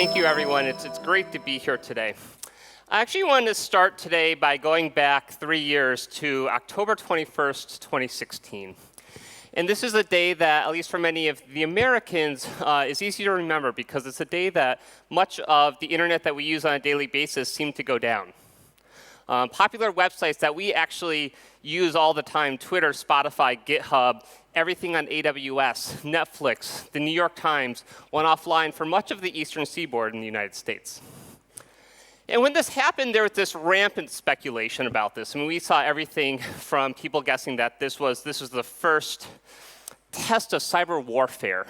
Thank you, everyone. It's great to be here today. I actually wanted to start today by going back 3 years to October 21st, 2016. And this is a day that, at least for many of the Americans, is easy to remember because it's a day that much of the internet that we use on a daily basis seemed to go down. Popular websites that we actually use all the time, Twitter, Spotify, GitHub, everything on AWS, Netflix, the New York Times, went offline for much of the eastern seaboard in the United States. And when this happened, there was this rampant speculation about this. I mean, we saw everything from people guessing that this was the first test of cyber warfare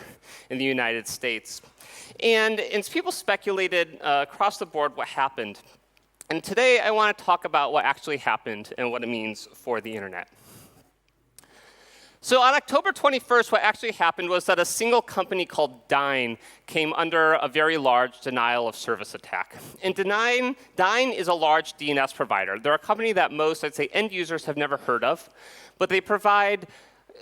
in the United States. And people speculated across the board what happened. And today, I want to talk about what actually happened and what it means for the internet. So on October 21st, what actually happened was that a single company called Dyn came under a very large denial of service attack. And Dyn is a large DNS provider. They're a company that most, I'd say, end users have never heard of, but they provide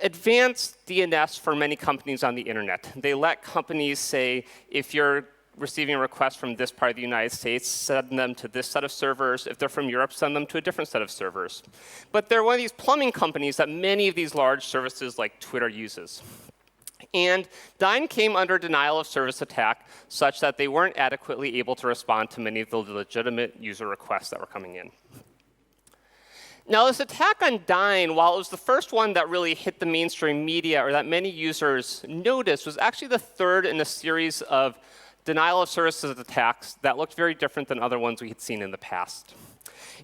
advanced DNS for many companies on the internet. They let companies say, if you're receiving a request from this part of the United States, send them to this set of servers. If they're from Europe, send them to a different set of servers. But they're one of these plumbing companies that many of these large services like Twitter uses. And Dyn came under denial of service attack such that they weren't adequately able to respond to many of the legitimate user requests that were coming in. Now, this attack on Dyn, while it was the first one that really hit the mainstream media or that many users noticed, was actually the third in a series of denial of services attacks that looked very different than other ones we had seen in the past.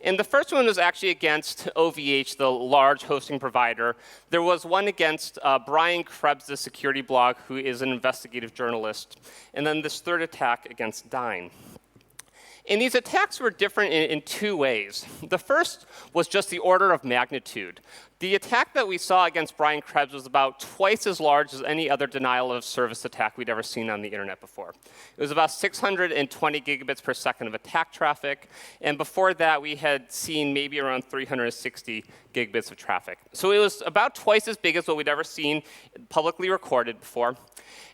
And the first one was actually against OVH, the large hosting provider. There was one against Brian Krebs, the security blog, who is an investigative journalist. And then this third attack against Dyn. And these attacks were different in two ways. The first was just the order of magnitude. The attack that we saw against Brian Krebs was about twice as large as any other denial of service attack we'd ever seen on the internet before. It was about 620 gigabits per second of attack traffic. And before that, we had seen maybe around 360 gigabits of traffic. So it was about twice as big as what we'd ever seen publicly recorded before.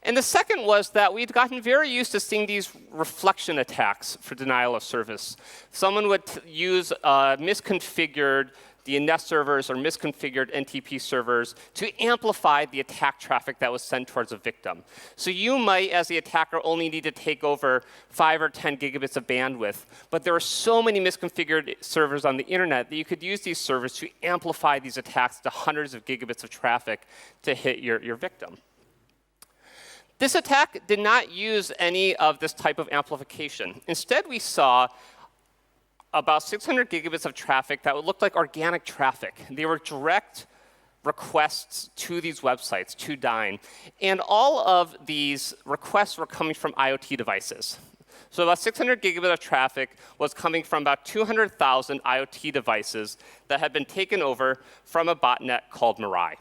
And the second was that we'd gotten very used to seeing these reflection attacks for denial of service. Someone would use misconfigured DNS servers or misconfigured NTP servers to amplify the attack traffic that was sent towards a victim. So you might, as the attacker, only need to take over 5 or 10 gigabits of bandwidth. But there are so many misconfigured servers on the internet that you could use these servers to amplify these attacks to hundreds of gigabits of traffic to hit your victim. This attack did not use any of this type of amplification. Instead, we saw about 600 gigabits of traffic that would look like organic traffic. They were direct requests to these websites, to Dyn. And all of these requests were coming from IoT devices. So about 600 gigabits of traffic was coming from about 200,000 IoT devices that had been taken over from a botnet called Mirai.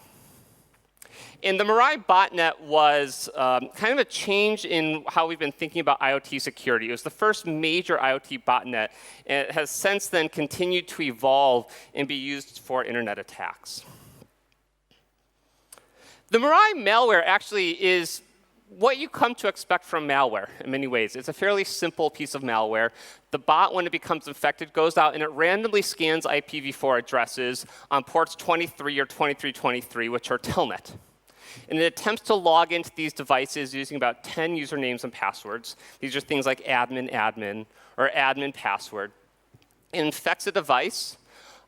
And the Mirai botnet was kind of a change in how we've been thinking about IoT security. It was the first major IoT botnet, and it has since then continued to evolve and be used for internet attacks. The Mirai malware actually is what you come to expect from malware in many ways. It's a fairly simple piece of malware. The bot, when it becomes infected, goes out and it randomly scans IPv4 addresses on ports 23 or 2323, which are telnet. And it attempts to log into these devices using about 10 usernames and passwords. These are things like admin or admin password. It infects a device.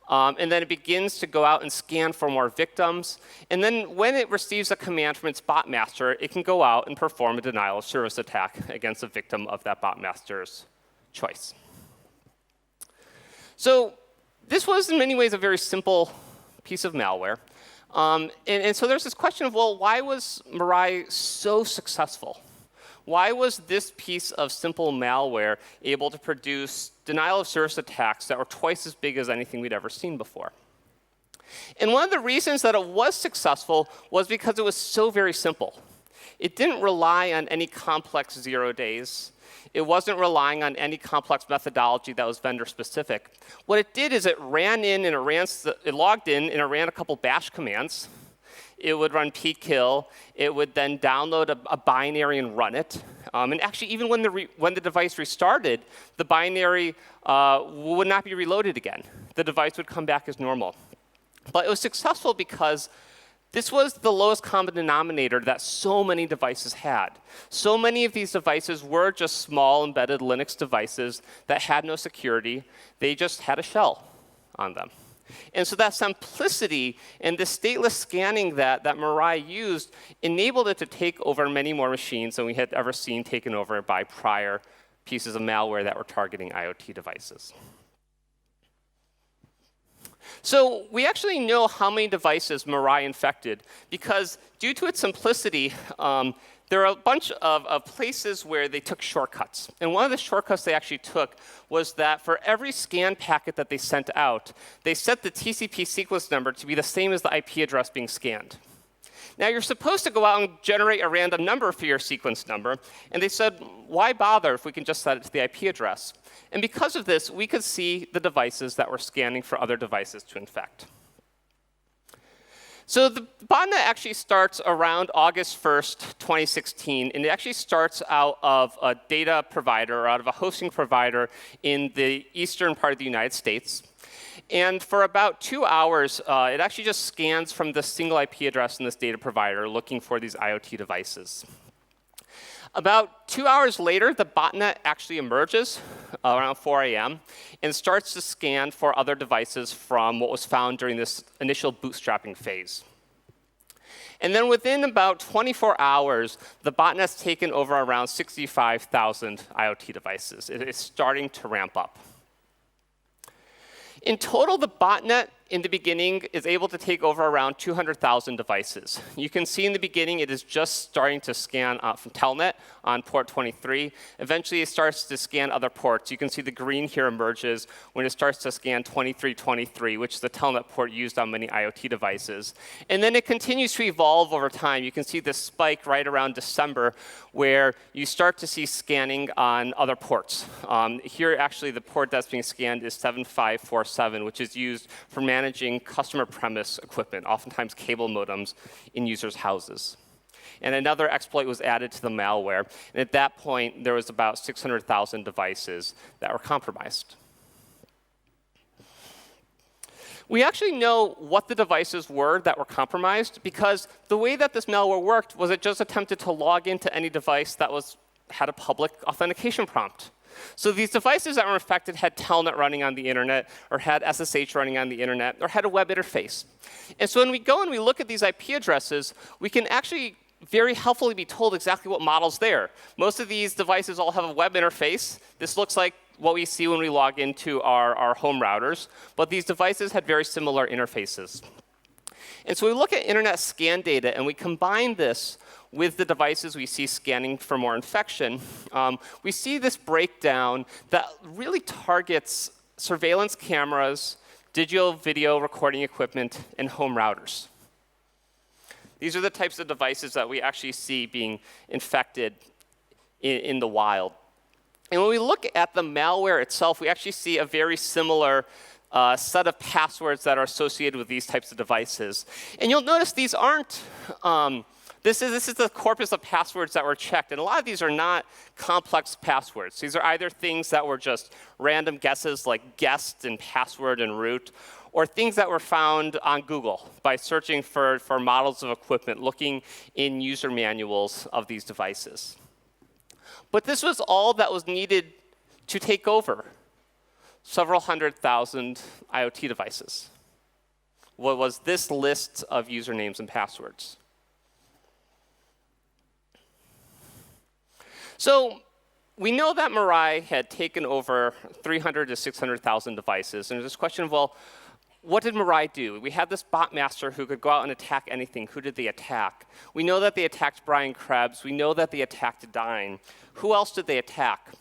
And then it begins to go out and scan for more victims. And then when it receives a command from its bot master, it can go out and perform a denial of service attack against a victim of that bot master's choice. So this was, in many ways, a very simple piece of malware. And so there's this question of, well, why was Mirai so successful? Why was this piece of simple malware able to produce denial of service attacks that were twice as big as anything we'd ever seen before? And one of the reasons that it was successful was because it was so very simple. It didn't rely on any complex 0 days. It wasn't relying on any complex methodology that was vendor specific. What it did is it ran in and it logged in and it ran a couple bash commands. it would run pkill, it would then download a binary and run it. And actually, even when the device restarted, the binary would not be reloaded again. The device would come back as normal. But it was successful because this was the lowest common denominator that so many devices had. So many of these devices were just small embedded Linux devices that had no security. They just had a shell on them. And so that simplicity and the stateless scanning that Mirai used enabled it to take over many more machines than we had ever seen taken over by prior pieces of malware that were targeting IoT devices. So we actually know how many devices Mirai infected because due to its simplicity, there are a bunch of places where they took shortcuts. And one of the shortcuts they actually took was that for every scan packet that they sent out, they set the TCP sequence number to be the same as the IP address being scanned. Now, you're supposed to go out and generate a random number for your sequence number. And they said, why bother if we can just set it to the IP address? And because of this, we could see the devices that were scanning for other devices to infect. So the botnet actually starts around August 1st, 2016, and it actually starts out of a data provider, or out of a hosting provider in the eastern part of the United States. And for about 2 hours, it actually just scans from the single IP address in this data provider looking for these IoT devices. About 2 hours later, the botnet actually emerges around 4 a.m. and starts to scan for other devices from what was found during this initial bootstrapping phase. And then within about 24 hours, the botnet's taken over around 65,000 IoT devices. It is starting to ramp up. In total, the botnet in the beginning is able to take over around 200,000 devices. You can see in the beginning it is just starting to scan from Telnet on port 23. Eventually, it starts to scan other ports. You can see the green here emerges when it starts to scan 2323, which is the Telnet port used on many IoT devices. And then it continues to evolve over time. You can see this spike right around December where you start to see scanning on other ports. Here, actually, the port that's being scanned is 7547, which is used for managing customer premise equipment, oftentimes cable modems in users' houses. And another exploit was added to the malware. And at that point, there was about 600,000 devices that were compromised. We actually know what the devices were that were compromised because the way that this malware worked was it just attempted to log into any device that had a public authentication prompt. So these devices that were infected had Telnet running on the internet, or had SSH running on the internet, or had a web interface. And so when we go and we look at these IP addresses, we can actually very helpfully be told exactly what model's there. Most of these devices all have a web interface. This looks like what we see when we log into our home routers. But these devices had very similar interfaces. And so we look at internet scan data, and we combine this with the devices we see scanning for more infection. We see this breakdown that really targets surveillance cameras, digital video recording equipment, and home routers. These are the types of devices that we actually see being infected in the wild. And when we look at the malware itself, we actually see a very similar set of passwords that are associated with these types of devices. And you'll notice these aren't, this is the corpus of passwords that were checked. And a lot of these are not complex passwords. These are either things that were just random guesses like guest and password and root, or things that were found on Google by searching for models of equipment, looking in user manuals of these devices. But this was all that was needed to take over several 100,000 IoT devices. What was this list of usernames and passwords? So we know that Mirai had taken over 300 to 600,000 devices. And there's this question of, well, what did Mirai do? We had this bot master who could go out and attack anything. Who did they attack? We know that they attacked Brian Krebs. We know that they attacked Dyn. Who else did they attack?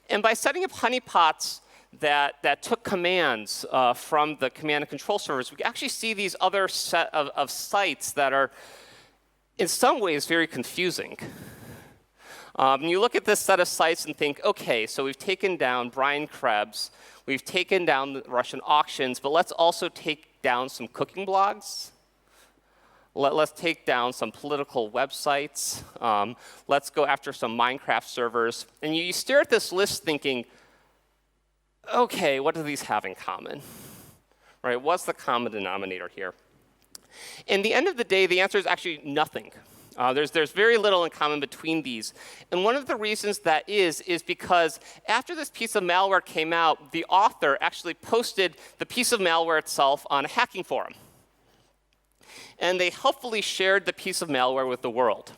And by setting up honeypots that took commands from the command and control servers, we actually see these other set of sites that are, in some ways, very confusing. And you look at this set of sites and think, OK, so we've taken down Brian Krebs. We've taken down the Russian auctions. But let's also take down some cooking blogs. Let's take down some political websites. Let's go after some Minecraft servers. And you stare at this list thinking, OK, what do these have in common? Right? What's the common denominator here? In the end of the day, the answer is actually nothing. There's very little in common between these. And one of the reasons that is because after this piece of malware came out, the author actually posted the piece of malware itself on a hacking forum. And they helpfully shared the piece of malware with the world.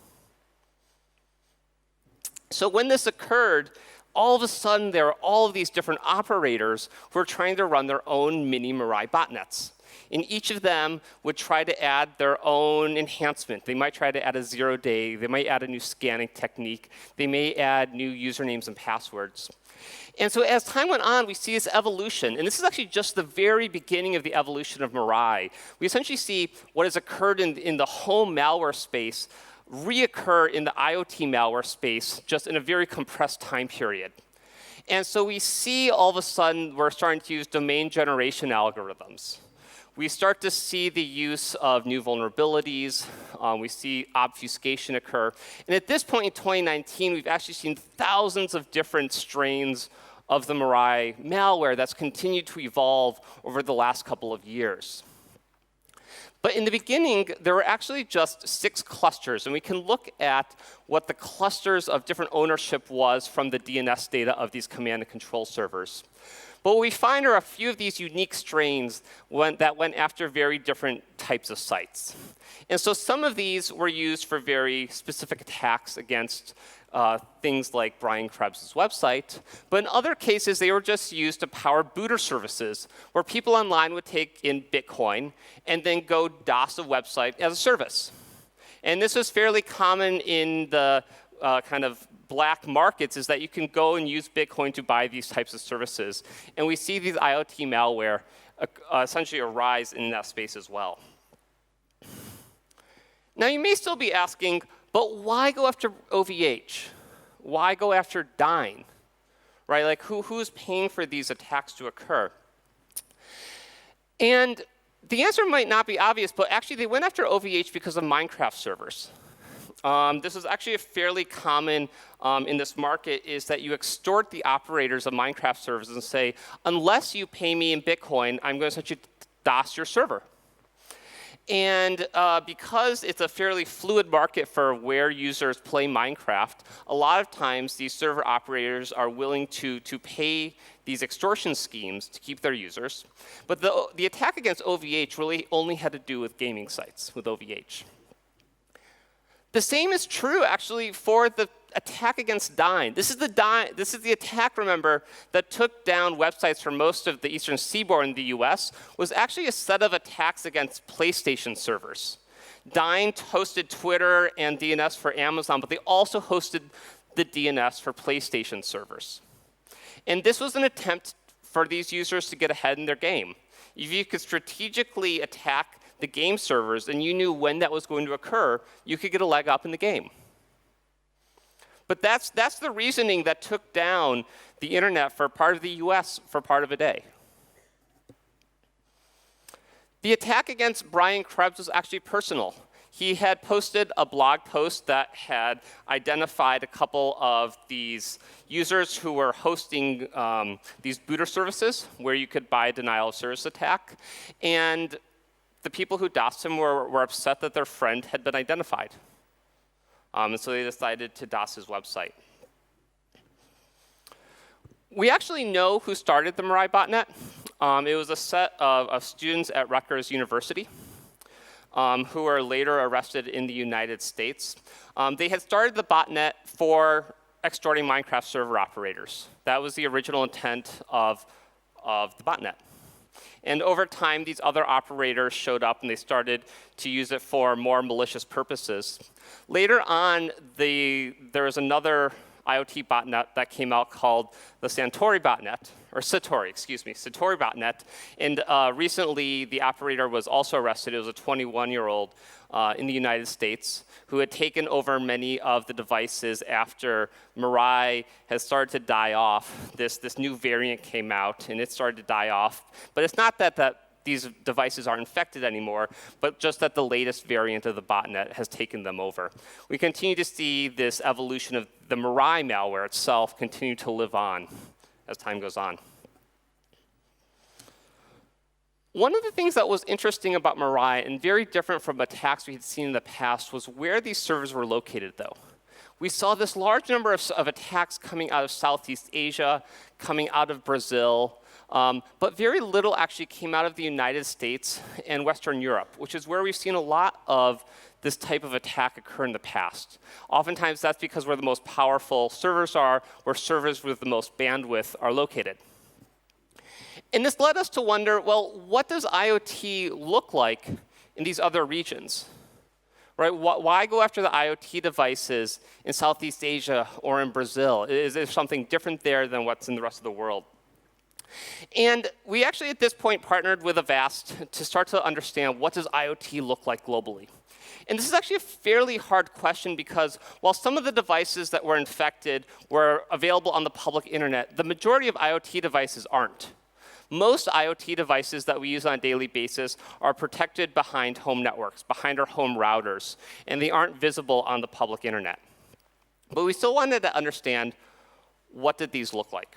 So when this occurred, all of a sudden, there are all of these different operators who are trying to run their own mini Mirai botnets. And each of them would try to add their own enhancement. They might try to add a 0-day. They might add a new scanning technique. They may add new usernames and passwords. And so as time went on, we see this evolution. And this is actually just the very beginning of the evolution of Mirai. We essentially see what has occurred in the home malware space reoccur in the IoT malware space just in a very compressed time period. And so we see all of a sudden we're starting to use domain generation algorithms. We start to see the use of new vulnerabilities. We see obfuscation occur. And at this point in 2019, we've actually seen thousands of different strains of the Mirai malware that's continued to evolve over the last couple of years. But in the beginning, there were actually just 6 clusters. And we can look at what the clusters of different ownership was from the DNS data of these command and control servers. But what we find are a few of these unique strains that went after very different types of sites. And so some of these were used for very specific attacks against things like Brian Krebs' website. But in other cases, they were just used to power booter services, where people online would take in Bitcoin and then go DOS a website as a service. And this was fairly common in the kind of black markets, is that you can go and use Bitcoin to buy these types of services. And we see these IoT malware essentially arise in that space as well. Now, you may still be asking, but why go after OVH? Why go after Dyn? Right? Like, who's paying for these attacks to occur? And the answer might not be obvious, but actually they went after OVH because of Minecraft servers. This is actually a fairly common in this market, is that you extort the operators of Minecraft servers and say, unless you pay me in Bitcoin, I'm going to essentially DOS your server. And because it's a fairly fluid market for where users play Minecraft, a lot of times these server operators are willing to pay these extortion schemes to keep their users. But the attack against OVH really only had to do with gaming sites with OVH. The same is true, actually, for the attack against Dyn. This is the attack, remember, that took down websites for most of the eastern seaboard in the US, was actually a set of attacks against PlayStation servers. Dyn hosted Twitter and DNS for Amazon, but they also hosted the DNS for PlayStation servers. And this was an attempt for these users to get ahead in their game. If you could strategically attack the game servers and you knew when that was going to occur, you could get a leg up in the game. But that's the reasoning that took down the internet for part of the US for part of a day. The attack against Brian Krebs was actually personal. He had posted a blog post that had identified a couple of these users who were hosting these booter services where you could buy a denial of service attack. And the people who DOSed him were upset that their friend had been identified. And so they decided to DOS his website. We actually know who started the Mirai botnet. It was a set of students at Rutgers University who were later arrested in the United States. They had started the botnet for extorting Minecraft server operators. That was the original intent of the botnet. And over time, these other operators showed up, and they started to use it for more malicious purposes. Later on, there was another IoT botnet that came out called the Satori botnet, or Satori, excuse me, Satori botnet. And recently, the operator was also arrested. It was a 21-year-old in the United States who had taken over many of the devices after Mirai has started to die off. This new variant came out, and it started to die off. But it's not that these devices aren't infected anymore, but just that the latest variant of the botnet has taken them over. We continue to see this evolution of the Mirai malware itself continue to live on as time goes on. One of the things that was interesting about Mirai, and very different from attacks we had seen in the past, was where these servers were located, though. We saw this large number of attacks coming out of Southeast Asia, coming out of Brazil, but very little actually came out of the United States and Western Europe, which is where we've seen a lot of this type of attack occur in the past. Oftentimes, that's because where the most powerful servers are, where servers with the most bandwidth are located. And this led us to wonder, well, what does IoT look like in these other regions? Right? Why go after the IoT devices in Southeast Asia or in Brazil? Is there something different there than what's in the rest of the world? And we actually, at this point, partnered with Avast to start to understand what does IoT look like globally. And this is actually a fairly hard question because while some of the devices that were infected were available on the public internet, the majority of IoT devices aren't. Most IoT devices that we use on a daily basis are protected behind home networks, behind our home routers, and they aren't visible on the public internet. But we still wanted to understand, what did these look like?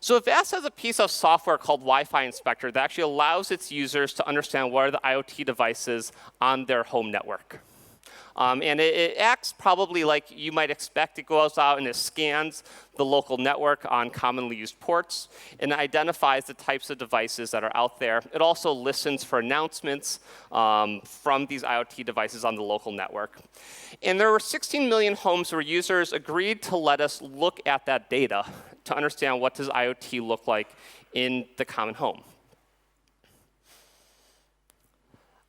So Avast has a piece of software called Wi-Fi Inspector that actually allows its users to understand what are the IoT devices on their home network. And it acts probably like you might expect. It goes out and it scans the local network on commonly used ports and identifies the types of devices that are out there. It also listens for announcements from these IoT devices on the local network. And there were 16 million homes where users agreed to let us look at that data to understand what does IoT look like in the common home.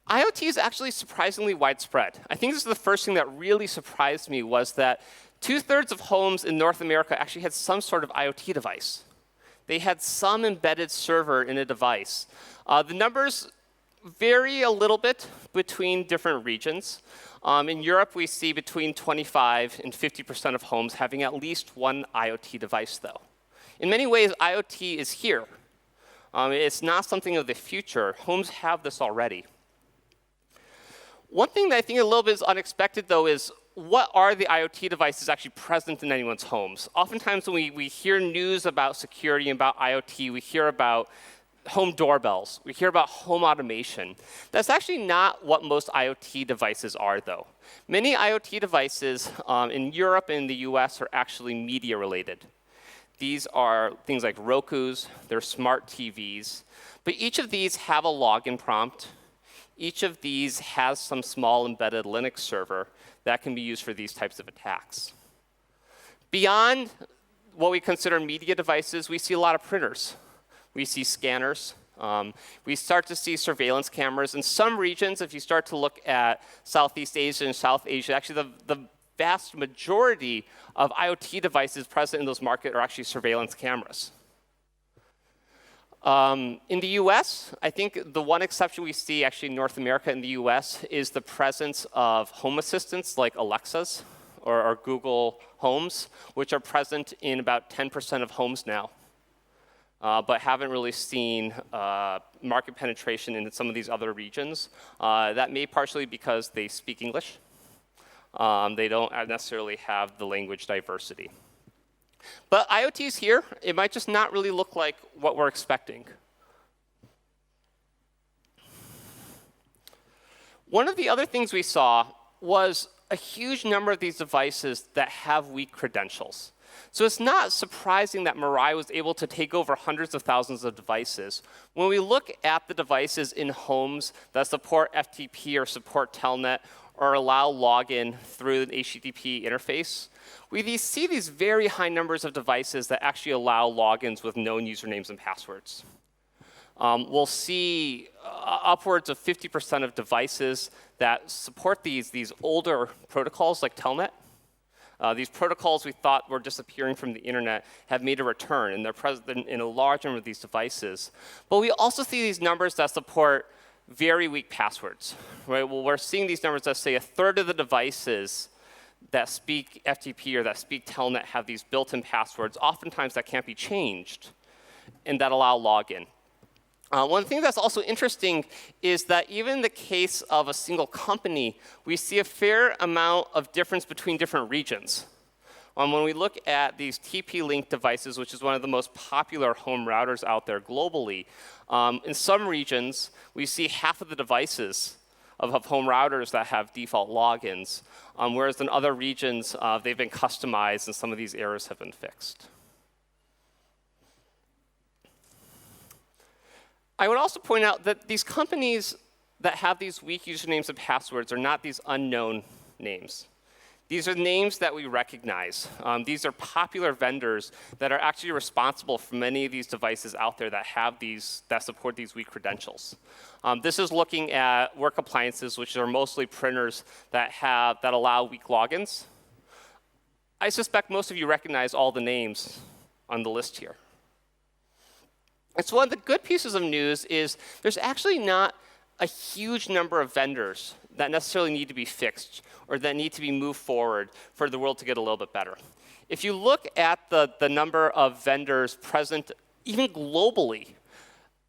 IoT is actually surprisingly widespread. I think this is the first thing that really surprised me was that 2/3 of homes in North America actually had some sort of IoT device. They had some embedded server in a device. The numbers vary a little bit between different regions. In Europe, we see between 25 and 50% of homes having at least one IoT device, though. In many ways, IoT is here. It's not something of the future. Homes have this already. One thing that I think a little bit is unexpected, though, is what are the IoT devices actually present in anyone's homes? Oftentimes when we hear news about security and about IoT, we hear about home doorbells. We hear about home automation. That's actually not what most IoT devices are, though. Many IoT devices in Europe and in the US are actually media related. These are things like Rokus, they're smart TVs. But each of these have a login prompt. Each of these has some small embedded Linux server that can be used for these types of attacks. Beyond what we consider media devices, we see a lot of printers. We see scanners. We start to see surveillance cameras. In some regions, if you start to look at Southeast Asia and South Asia, actually the vast majority of IoT devices present in those markets are actually surveillance cameras. In the US, I think the one exception we see actually in North America and the US is the presence of home assistants like Alexas or Google Homes, which are present in about 10% of homes now, but haven't really seen market penetration in some of these other regions. That may partially because they speak English. They don't necessarily have the language diversity. But IoT is here. It might just not really look like what we're expecting. One of the other things we saw was a huge number of these devices that have weak credentials. So it's not surprising that Mirai was able to take over hundreds of thousands of devices. When we look at the devices in homes that support FTP or support Telnet or allow login through an HTTP interface, we see these very high numbers of devices that actually allow logins with known usernames and passwords. We'll see upwards of 50% of devices that support these older protocols like Telnet. These protocols we thought were disappearing from the internet have made a return, and they're present in a large number of these devices. But we also see these numbers that support very weak passwords. Right? Well, we're seeing these numbers that say 1/3 of the devices that speak FTP or that speak Telnet have these built-in passwords, oftentimes that can't be changed, and that allow login. One thing that's also interesting is that even in the case of a single company, we see a fair amount of difference between different regions. When we look at these TP-Link devices, which is one of the most popular home routers out there globally, in some regions, we see half of the devices of home routers that have default logins, whereas in other regions, they've been customized and some of these errors have been fixed. I would also point out that these companies that have these weak usernames and passwords are not these unknown names. These are names that we recognize. These are popular vendors that are actually responsible for many of these devices out there that have these, that support these weak credentials. This is looking at work appliances, which are mostly printers that allow weak logins. I suspect most of you recognize all the names on the list here. And so one of the good pieces of news is there's actually not a huge number of vendors that necessarily need to be fixed or that need to be moved forward for the world to get a little bit better. If you look at the number of vendors present, even globally,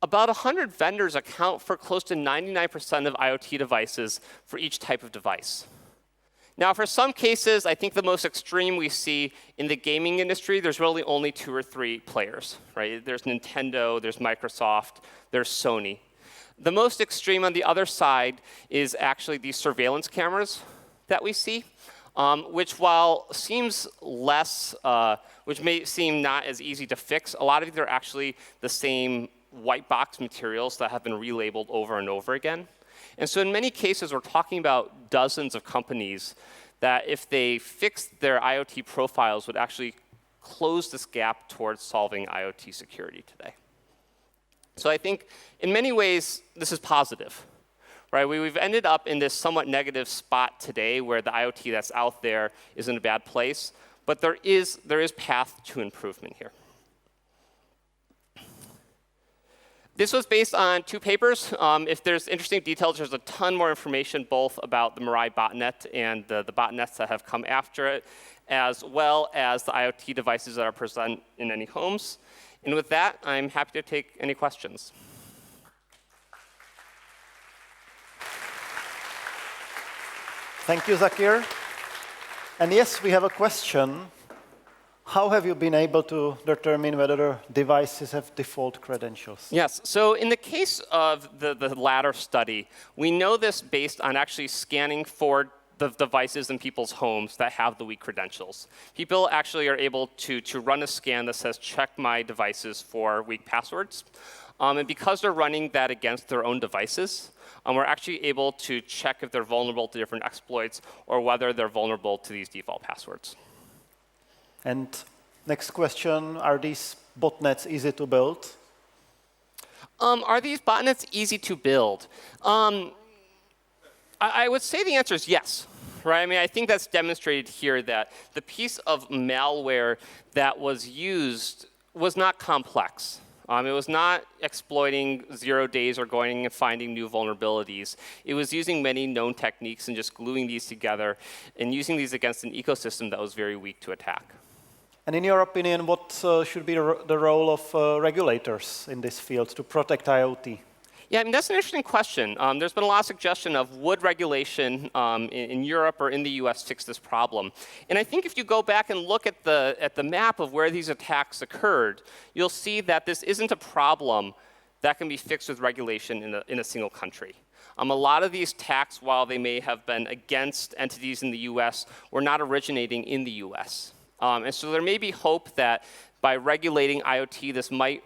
about 100 vendors account for close to 99% of IoT devices for each type of device. Now, for some cases, I think the most extreme we see in the gaming industry, there's really only 2 or 3 players, right? There's Nintendo, there's Microsoft, there's Sony. The most extreme on the other side is actually these surveillance cameras that we see, which while seems less, which may seem not as easy to fix, a lot of these are actually the same white box materials that have been relabeled over and over again. And so in many cases, we're talking about dozens of companies that if they fixed their IoT profiles would actually close this gap towards solving IoT security today. So I think in many ways, this is positive. Right? We've ended up in this somewhat negative spot today where the IoT that's out there is in a bad place, but there is path to improvement here. This was based on 2 papers. If there's interesting details, there's a ton more information both about the Mirai botnet and the botnets that have come after it, as well as the IoT devices that are present in any homes. And with that, I'm happy to take any questions. Thank you, Zakir. And yes, we have a question. How have you been able to determine whether devices have default credentials? Yes, so in the case of the latter study, we know this based on actually scanning for the devices in people's homes that have the weak credentials. People actually are able to run a scan that says, check my devices for weak passwords. And because they're running that against their own devices, we're actually able to check if they're vulnerable to different exploits or whether they're vulnerable to these default passwords. And next question, are these botnets easy to build? Are these botnets easy to build? I would say the answer is yes. Right? I mean, I think that's demonstrated here that the piece of malware that was used was not complex. It was not exploiting 0 days or going and finding new vulnerabilities. It was using many known techniques and just gluing these together and using these against an ecosystem that was very weak to attack. And in your opinion, what should be the role of regulators in this field to protect IoT? Yeah, I mean, that's an interesting question. There's been a lot of suggestion of would regulation in Europe or in the US fix this problem. And I think if you go back and look at the map of where these attacks occurred, you'll see that this isn't a problem that can be fixed with regulation in a single country. A lot of these attacks, while they may have been against entities in the US, were not originating in the US. And so there may be hope that by regulating IoT, this might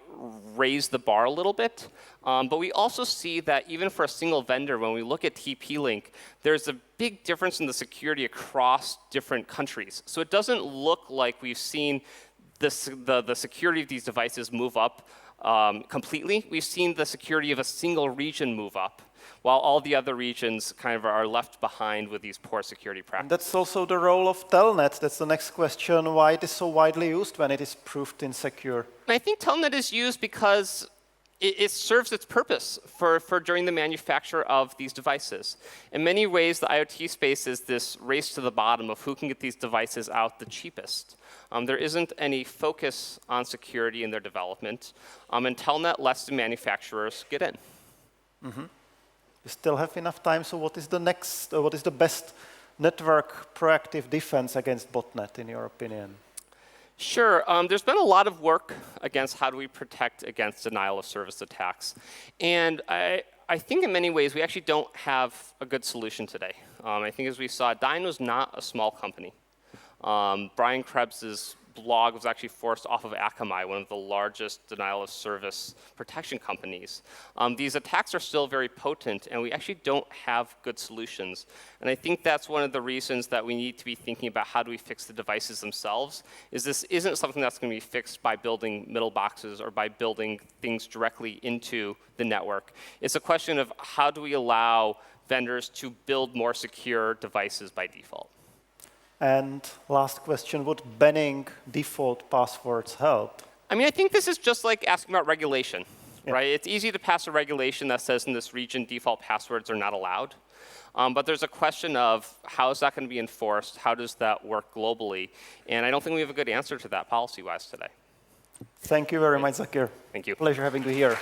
raise the bar a little bit. But we also see that even for a single vendor, when we look at TP-Link, there's a big difference in the security across different countries. So it doesn't look like we've seen the security of these devices move up completely. We've seen the security of a single region move up, while all the other regions kind of are left behind with these poor security practices. And that's also the role of Telnet. That's the next question, why it is so widely used when it is proved insecure. And I think Telnet is used because it serves its purpose for during the manufacture of these devices. In many ways, the IoT space is this race to the bottom of who can get these devices out the cheapest. There isn't any focus on security in their development. And Telnet lets the manufacturers get in. We still have enough time, so what is the best network proactive defense against botnet, in your opinion? Sure. There's been a lot of work against how do we protect against denial of service attacks. And I think in many ways we actually don't have a good solution today. I think as we saw, Dyn was not a small company. Brian Krebs' blog was actually forced off of Akamai, one of the largest denial of service protection companies. These attacks are still very potent, and we actually don't have good solutions. And I think that's one of the reasons that we need to be thinking about how do we fix the devices themselves, is this isn't something that's going to be fixed by building middle boxes or by building things directly into the network. It's a question of how do we allow vendors to build more secure devices by default. And last question, would banning default passwords help? I mean, I think this is just like asking about regulation, right? It's easy to pass a regulation that says in this region default passwords are not allowed. But there's a question of how is that going to be enforced? How does that work globally? And I don't think we have a good answer to that policy-wise today. Thank you very much, Zakir. Thank you. Pleasure having you here.